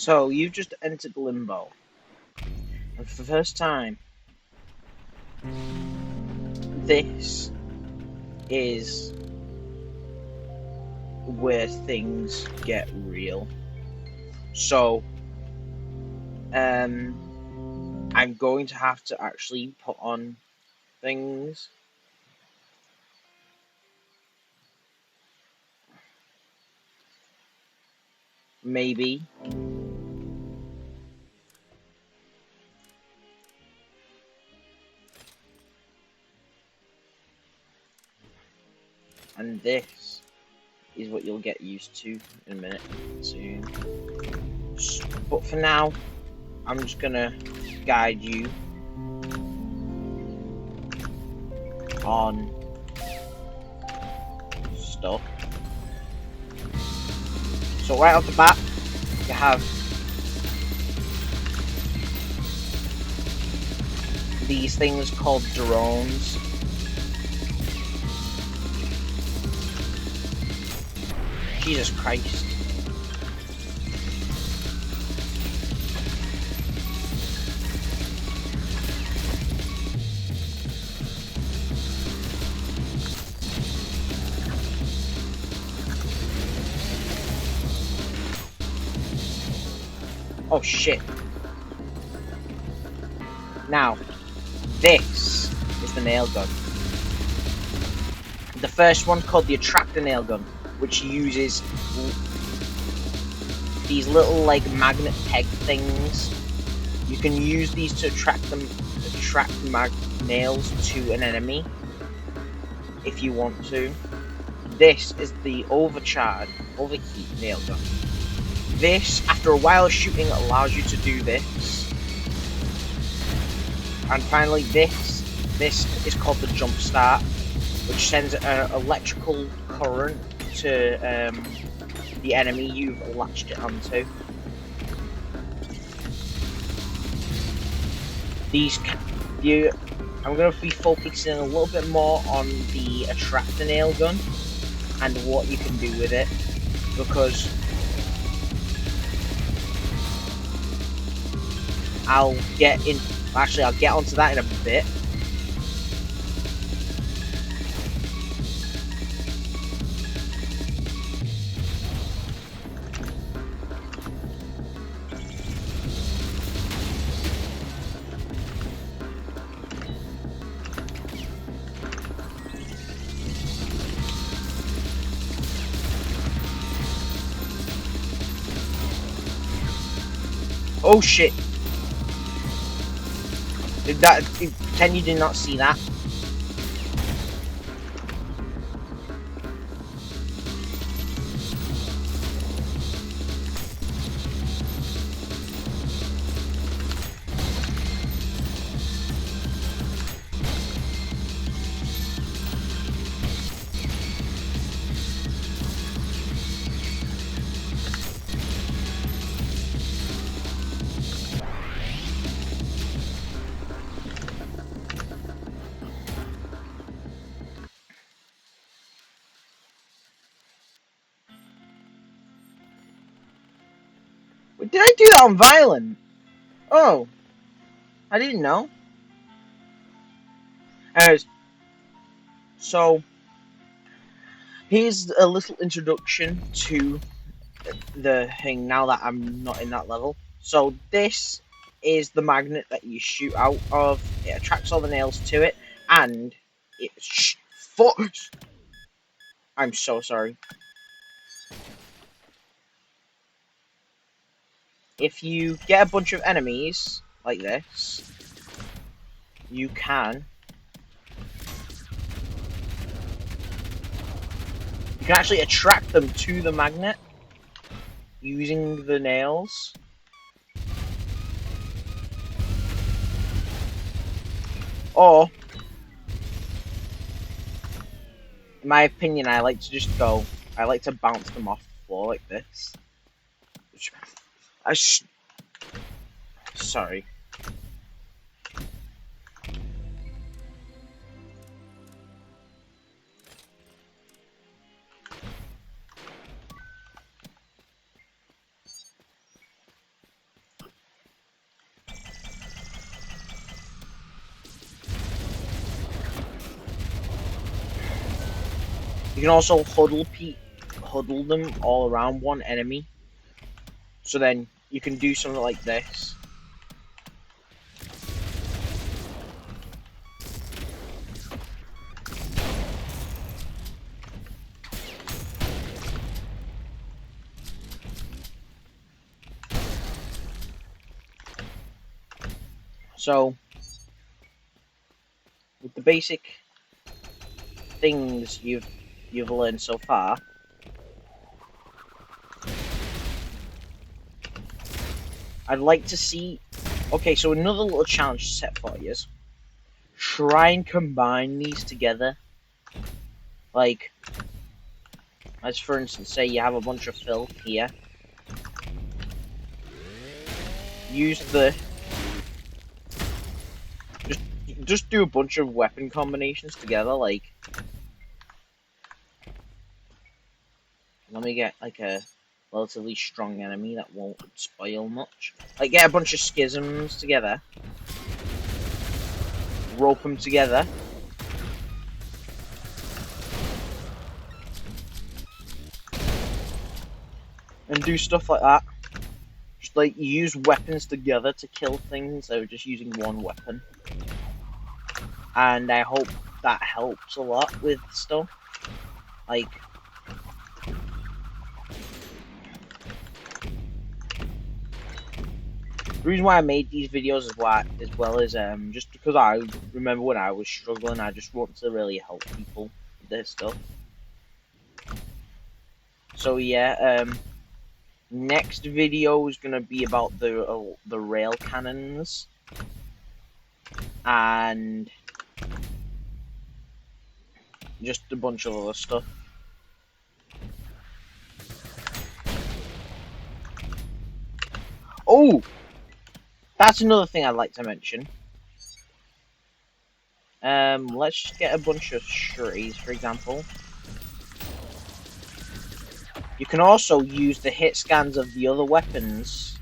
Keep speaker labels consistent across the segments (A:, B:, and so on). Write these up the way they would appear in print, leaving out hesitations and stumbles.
A: So you've just entered limbo, and for the first time, this is where things get real. So, I'm going to have to actually put on things. Maybe. And this is what you'll get used to in a minute soon. But for now, I'm just gonna guide you on stuff. So right off the bat, you have these things called drones. Jesus Christ. Oh shit. Now, this is the nail gun. The first one's called the attractor nail gun, which uses these little like magnet peg things. You can use these to attract nails to an enemy if you want to. This is the overheat nail gun. This, after a while of shooting, allows you to do this. And finally, this is called the jump start, which sends an electrical current to the enemy you've latched it onto. I'm going to be focusing a little bit more on the attractor nail gun and what you can do with it, because I'll get onto that in a bit. Oh shit! Pretend you did not see that. Did I do that on violent? Oh, I didn't know. Anyways, so here's a little introduction to the thing now that I'm not in that level. So this is the magnet that you shoot out of. It attracts all the nails to it, and it I'm so sorry. If you get a bunch of enemies like this, you can actually attract them to the magnet using the nails. Or, in my opinion, I like to bounce them off the floor like this. Sorry. You can also huddle them all around one enemy. So then you can do something like this. So with the basic things you've learned so far, I'd like to see. Okay, so another little challenge set for you is try and combine these together. Like, as for instance, say you have a bunch of filth here. Use the just do a bunch of weapon combinations together. Like, let me get like a relatively strong enemy that won't spoil much. Like, get a bunch of schisms together, rope them together, and do stuff like that. Just like use weapons together to kill things instead of just using one weapon. And I hope that helps a lot with stuff. Like, the reason why I made these videos as well as just because I remember when I was struggling, I just want to really help people with this stuff. So yeah, next video is gonna be about the rail cannons and just a bunch of other stuff. Oh, that's another thing I'd like to mention. Let's just get a bunch of strays, for example. You can also use the hit scans of the other weapons.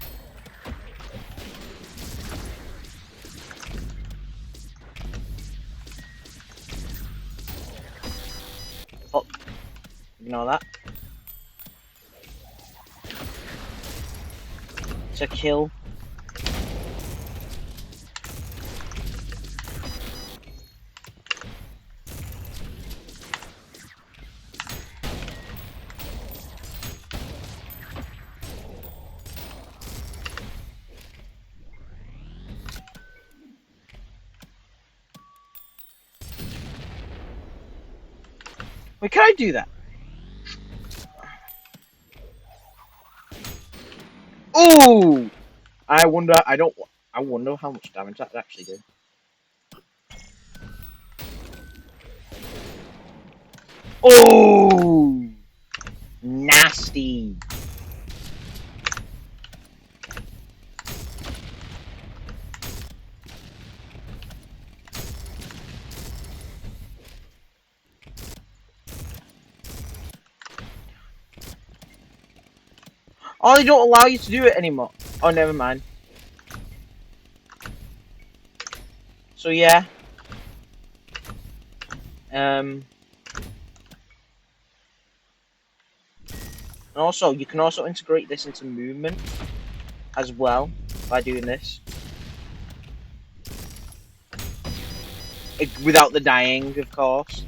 A: Oh, ignore that. To kill. Wait, can I do that? Ooh! I wonder how much damage that actually did. Oh! Nasty. Oh, they don't allow you to do it anymore. Oh, never mind. So yeah. And also, you can also integrate this into movement as well by doing this. Without the dying, of course.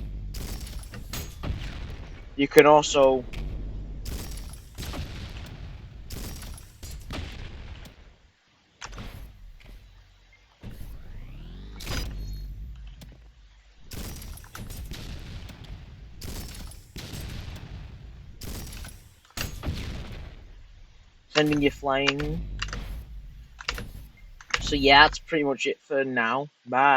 A: You can also sending you flying. So yeah, that's pretty much it for now. Bye.